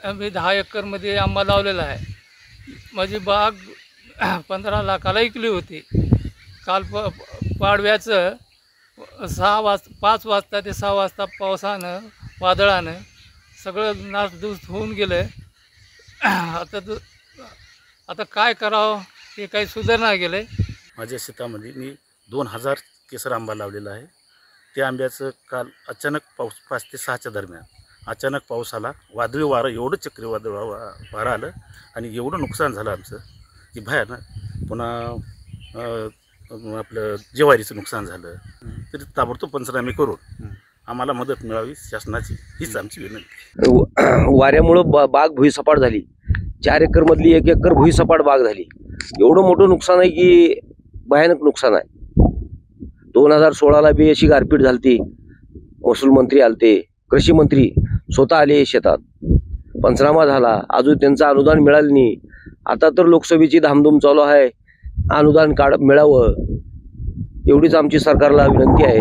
आम्ही 10 एकरमध्ये आंबा लावलेला आहे. माझी बाग 15 लाखाला विकली होती. काल पाडव्याचं 5 वाजता ते 6 वाजता पावसानं वादळानं सगळं नासधूस होऊन गेलं. आता काय करावं हे काही सुधारणा गेलं. माझ्या शेतामध्ये मी 2000 केसर आंबा लावलेला आहे. त्या आंब्याचं काल अचानक पाऊस 5 ते 6च्या दरम्यान अचानक पाऊस आला. वादळी वारं, एवढं चक्रीवादळ वारं आलं आणि एवढं नुकसान झालं आमचं की भयानक. पुन्हा आपलं ज्वारीचं नुकसान झालं. तरी ताबडतोब पंचनामे करून आम्हाला मदत मिळावी शासनाची, हीच आमची विनंती. वाऱ्यामुळं बाग भुईसपाट झाली. 4 एकरमधली 1 एकर भुईसपाट बाग झाली. एवढं मोठं नुकसान आहे की भयानक नुकसान आहे. 2016ला बी अशी गारपीट झालती. महसूल मंत्री आलते, कृषी मंत्री स्वतः आले शेतात, पंचनामा झाला. अजून त्यांचं अनुदान मिळालं नाही. आता तर लोकसभेची धामधूम चालू आहे, अनुदान मिळावं एवढीच आमची सरकारला विनंती आहे.